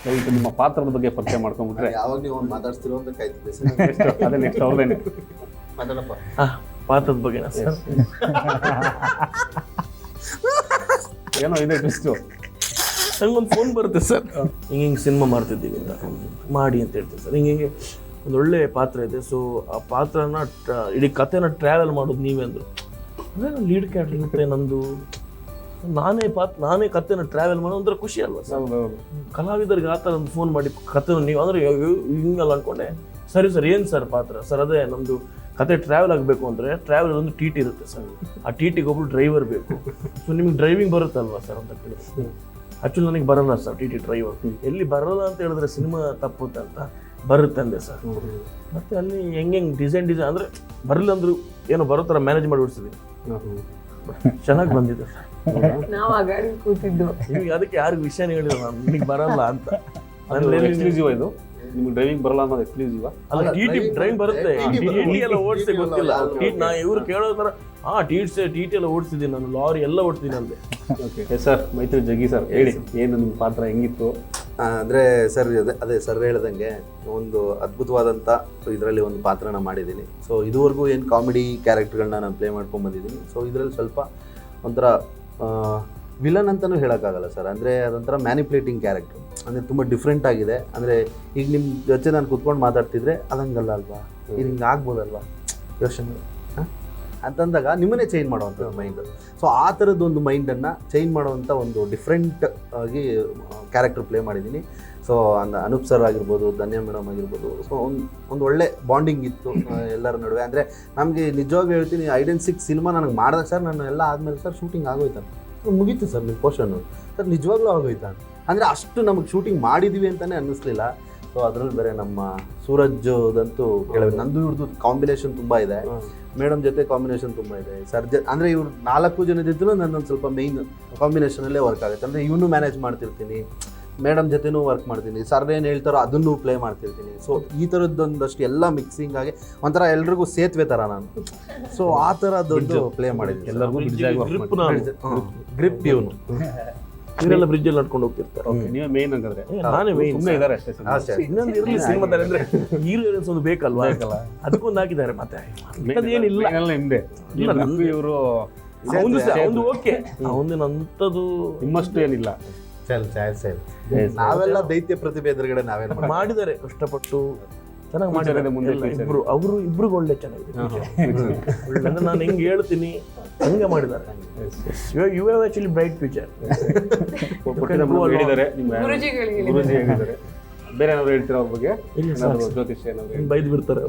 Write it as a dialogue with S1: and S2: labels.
S1: ದಯವಿಟ್ಟು ನಿಮ್ಮ ಪಾತ್ರದ ಬಗ್ಗೆ ಪರಿಚಯ ಮಾಡ್ಕೊಂಡ್ಬಿಟ್ರೆ
S2: ಯಾವಾಗ ನೀವು ಮಾತಾಡ್ತಿರೋ ಅಂತ ಕಾಯ್ತಿದ್ದೆ ಸರ್.
S1: ಅದೇ ನೆಕ್ಸ್ಟ್ ಅವ್ರದ್ದೇನೆ
S2: ಮಾತಾಡಪ್ಪ.
S3: ಪಾತ್ರದ ಬಗ್ಗೆನಾ ಸರ್?
S1: ಏನೋ ಇದೆ ಟ್ವಿಸ್ಟು.
S3: ನಂಗೊಂದು ಫೋನ್ ಬರುತ್ತೆ ಸರ್, ಹಿಂಗೆ ಸಿನಿಮಾ ಮಾಡ್ತಿದ್ದೀವಿ ಅಂತ, ಮಾಡಿ ಅಂತ ಹೇಳ್ತೀವಿ ಸರ್. ಹಿಂಗೆ ಒಂದು ಒಳ್ಳೆ ಪಾತ್ರ ಇದೆ, ಸೊ ಆ ಪಾತ್ರನ ಇಡೀ ಕಥೆನ ಟ್ರಾವೆಲ್ ಮಾಡೋದು ನೀವೇ ಅಂದರು. ಅಂದರೆ ನಾನು ಲೀಡ್ ಕ್ಯಾರೆಕ್ಟರ್ ಇರುತ್ತೆ ನಂದು, ನಾನೇ ಕಥೆನ ಟ್ರಾವೆಲ್ ಮಾಡೋ ಒಂಥರ ಖುಷಿ ಅಲ್ವಾ ಸರ್? ಕಲಾವಿದರಿಗೆ ಆ ಥರ ಒಂದು ಫೋನ್ ಮಾಡಿ ಕಥೆನ ನೀವು ಅಂದರೆ ಹಿಂಗಲ್ಲ ಅಂದ್ಕೊಂಡೆ. ಸರಿ ಸರ್, ಏನು ಸರ್ ಪಾತ್ರ ಸರ್? ಅದೇ ನಮ್ಮದು ಕತೆ ಟ್ರಾವೆಲ್ ಆಗಬೇಕು ಅಂದರೆ ಟ್ರಾವೆಲ್ ಒಂದು ಟಿ ಟಿ ಇರುತ್ತೆ ಸರ್, ಆ ಟಿ ಟಿಗೆ ಒಬ್ಬರು ಡ್ರೈವರ್ ಬೇಕು. ಸೊ ನಿಮಗೆ ಡ್ರೈವಿಂಗ್ ಬರುತ್ತಲ್ವಾ ಸರ್ ಅಂತ ಕೇಳಿದ್ರು. ಆ್ಯಕ್ಚುಲಿ ನನಗೆ ಬರಲ್ಲ ಸರ್ ಟಿ ಟಿ ಡ್ರೈವರ್. ಎಲ್ಲಿ ಬರಲ್ಲ ಅಂತ ಹೇಳಿದ್ರೆ ಸಿನಿಮಾ ತಪ್ಪುತ್ತೆ ಅಂತ ಬರುತ್ತೆ ಅಂದೆ ಸರ್. ಮತ್ತು ಅಲ್ಲಿ ಹೆಂಗೆ ಡಿಸೈನ್ ಅಂದರೆ ಬರಲಿಲ್ಲ ಅಂದರೂ ಏನೋ ಬರೋ ಥರ ಮ್ಯಾನೇಜ್ ಮಾಡಿ ಬಿಡ್ಸಿದ್ದೀನಿ. ಚೆನ್ನಾಗಿ ಬಂದಿದೆ ಸರ್.
S4: ನಾವು ಆ ಗಾಡಿ ಕೂತಿದ್ದು
S3: ನಿಮಗೆ ಅದಕ್ಕೆ ಯಾರಿಗೂ ವಿಷಯನೇ ಹೇಳಿಲ್ಲ ನಾನು, ನಿಮಗೆ ಬರಲ್ಲ ಅಂತ.
S1: ಎಕ್ಸ್ಕ್ಲೂಸಿವ್ ಇದು, ನಿಮ್ಗೆ ಡ್ರೈವಿಂಗ್ ಬರಲ್ಲ ಅನ್ನೋದು ಎಕ್ಸ್ಕ್ಲೂಸಿವ್.
S3: ಅಲ್ಲ, ಟಿ ಟಿ ಡ್ರೈವಿಂಗ್ ಬರುತ್ತೆ, ಟಿ ಟಿ ಎಲ್ಲ ಓಡಿಸಿ ಗೊತ್ತಿಲ್ಲ. ನಾ ಇವ್ರು ಕೇಳೋ ಥರ ಟಿ ಟಿ ಎಲ್ಲ ಓಡಿಸಿದ್ದೀನಿ ನಾನು, ಲಾರಿ ಎಲ್ಲ ಓಡಿಸ್ತೀನಿ ಅಂದೆ.
S1: ಓಕೆ ಸರ್, ಮೈತ್ರಿ ಜಗ್ಗಿ ಸರ್ ಹೇಳಿ, ಏನು ನಿಮ್ಮ ಪಾತ್ರ ಹೆಂಗಿತ್ತು?
S2: ಅಂದರೆ ಸರ್ ಅದೇ ಸರ್ ಹೇಳ್ದಂಗೆ ಒಂದು ಅದ್ಭುತವಾದಂಥ ಇದರಲ್ಲಿ ಒಂದು ಪಾತ್ರನ ಮಾಡಿದ್ದೀನಿ. ಸೊ ಇದುವರೆಗೂ ಏನು ಕಾಮಿಡಿ ಕ್ಯಾರೆಕ್ಟರ್ಗಳನ್ನ ನಾನು ಪ್ಲೇ ಮಾಡ್ಕೊಂಡು ಬಂದಿದ್ದೀನಿ. ಸೊ ಇದರಲ್ಲಿ ಸ್ವಲ್ಪ ಒಂಥರ ವಿಲನ್ ಅಂತಲೂ ಹೇಳೋಕ್ಕಾಗಲ್ಲ ಸರ್. ಅಂದರೆ ಅದೊಂಥರ ಮ್ಯಾನಿಪ್ಯುಲೇಟಿಂಗ್ ಕ್ಯಾರೆಕ್ಟರ್, ಅಂದರೆ ತುಂಬ ಡಿಫ್ರೆಂಟ್ ಆಗಿದೆ. ಅಂದರೆ ಈಗ ನಿಮ್ಮ ಜೊತೆ ನಾನು ಕುತ್ಕೊಂಡು ಮಾತಾಡ್ತಿದ್ರೆ ಅದಂಗಲ್ಲ ಅಲ್ವಾ, ಇದು ಹಿಂಗೆ ಆಗ್ಬೋದಲ್ವಾ ಯೋಚನೆ ಅಂತಂದಾಗ ನಿಮ್ಮನ್ನೇ ಚೇಂಜ್ ಮಾಡೋವಂಥದ್ದು ಮೈಂಡು. ಸೊ ಆ ಥರದ್ದೊಂದು ಮೈಂಡನ್ನು ಚೇಂಜ್ ಮಾಡೋವಂಥ ಒಂದು ಡಿಫ್ರೆಂಟ್ ಆಗಿ ಕ್ಯಾರೆಕ್ಟರ್ ಪ್ಲೇ ಮಾಡಿದ್ದೀನಿ. ಸೊ ಅನೂಪ್ ಸರ್ ಆಗಿರ್ಬೋದು, ಧನ್ಯ ಮೇಡಮ್ ಆಗಿರ್ಬೋದು, ಸೊ ಒಂದು ಒಳ್ಳೆ ಬಾಂಡಿಂಗ್ ಇತ್ತು ಎಲ್ಲರ ನಡುವೆ. ಅಂದರೆ ನಮಗೆ ನಿಜವಾಗ್ಲೂ ಹೇಳ್ತೀನಿ, ಐಡ್ ಆ್ಯಂಡ್ ಸಿಕ್ ಸಿನಿಮಾ ನನಗೆ ಮಾಡಿದಾಗ ಸರ್, ನಾನು ಎಲ್ಲ ಆದಮೇಲೆ ಸರ್ ಶೂಟಿಂಗ್ ಆಗೋಯ್ತಾನೆ, ಮುಗೀತು ಸರ್ ನಿಮ್ಮ ಪೋರ್ಷನ್ನು ಸರ್, ನಿಜವಾಗ್ಲೂ ಆಗೋಯ್ತಾನೆ. ಅಂದರೆ ಅಷ್ಟು ನಮಗೆ ಶೂಟಿಂಗ್ ಮಾಡಿದ್ದೀವಿ ಅಂತಲೇ ಅನ್ನಿಸ್ಲಿಲ್ಲ. ಸೊ ಅದರಲ್ಲಿ ಬೇರೆ ನಮ್ಮ ಸೂರಜ್ದಂತೂ ಕೇಳಬೇಕು, ನಂದು ಇವ್ರದ್ದು ಕಾಂಬಿನೇಷನ್ ತುಂಬ ಇದೆ, ಮೇಡಮ್ ಜೊತೆ ಕಾಂಬಿನೇಷನ್ ತುಂಬ ಇದೆ ಸರ್. ಅಂದರೆ ಇವ್ರು 4 ಜನ ಜೊತೆನೂ ನನ್ನೊಂದು ಸ್ವಲ್ಪ ಮೇಯ್ನ್ ಕಾಂಬಿನೇಷನಲ್ಲೇ ವರ್ಕ್ ಆಗುತ್ತೆ. ಅಂದರೆ ಇವನು ಮ್ಯಾನೇಜ್ ಮಾಡ್ತಿರ್ತೀನಿ, ಮೇಡಮ್ ಜೊತೆನೂ ವರ್ಕ್ ಮಾಡ್ತೀನಿ, ಸರ್ ಏನು ಹೇಳ್ತಾರೋ ಅದನ್ನು ಪ್ಲೇ ಮಾಡ್ತಿರ್ತೀನಿ. ಸೊ ಈ ಥರದ್ದೊಂದಷ್ಟು ಎಲ್ಲ ಮಿಕ್ಸಿಂಗ್ ಆಗಿ ಒಂಥರ ಎಲ್ರಿಗೂ ಸೇತುವೆ ಥರ ನಾನು. ಸೊ ಆ ಥರದ್ದೊಂದು ಪ್ಲೇ ಮಾಡಿದ್ದೀನಿ.
S1: ಎಲ್ಲರಿಗೂ
S3: ಗ್ರಿಪ್ ಇವನು, ಇವರೆಲ್ಲ ಬ್ರಿಡ್ಜಲ್ಲಿ ನಡ್ಕೊಂಡು ಹೋಗ್ತಿರ್ತಾರೆ.
S1: ನೀವೇ ಮೇನ್ ಹಂಗಾದ್ರೆ?
S3: ನಾನೇ ಮೇನ್.
S1: ಸುಮ್ಮನೆ ಇದ್ದಾರೆ ಅಷ್ಟೇ.
S3: ಇನ್ನೊಂದು ಇರಲಿ ಸಿನಿಮಾದಲ್ಲಿ ಅಂದರೆ ಹೀರೋಯಿನ್ಸ್ ಒಂದು ಬೇಕಲ್ವಾ, ಅದಕ್ಕೊಂದು ಹಾಕಿದ್ದಾರೆ. ಮತ್ತೆ ಅದೇನಿಲ್ಲ,
S1: ನಿಮ್ದೆ ಇವರು
S3: ಒಂದು ಓಕೆ, ಅವನಿನ ಅಂಥದ್ದು
S1: ನಿಮ್ಮಷ್ಟು ಏನಿಲ್ಲ.
S2: ನಾವೆಲ್ಲ ದೈತ್ಯ ಪ್ರತಿಭೆ ಎದುರುಗಡೆ ನಾವೇನು
S3: ಮಾಡಿದ್ದಾರೆ, ಕಷ್ಟಪಟ್ಟು ಚೆನ್ನಾಗಿ ಮಾಡಿದ್ದಾರೆ. ಇಬ್ರಿಗೂ ಒಳ್ಳೆ ಚೆನ್ನಾಗಿದೆ. ಅಂದ್ರೆ ನಾನು ಹೆಂಗೆ ಹೇಳ್ತೀನಿ ಹಂಗೆ ಮಾಡಿದ್ದಾರೆ. You have actually bright future.
S1: ಹೇಳಿದ್ದಾರೆ
S4: ಗುರುಜಿ
S1: ಹೇಳಿದ್ದಾರೆ. ಬೇರೆ ಏನಾದ್ರು ಹೇಳ್ತೀರಾ ಅವ್ರ ಬಗ್ಗೆ? ಜ್ಯೋತಿಷ್ಯ ಏನಾದ್ರು
S3: ಬೈದು ಬಿಡ್ತಾರೆ.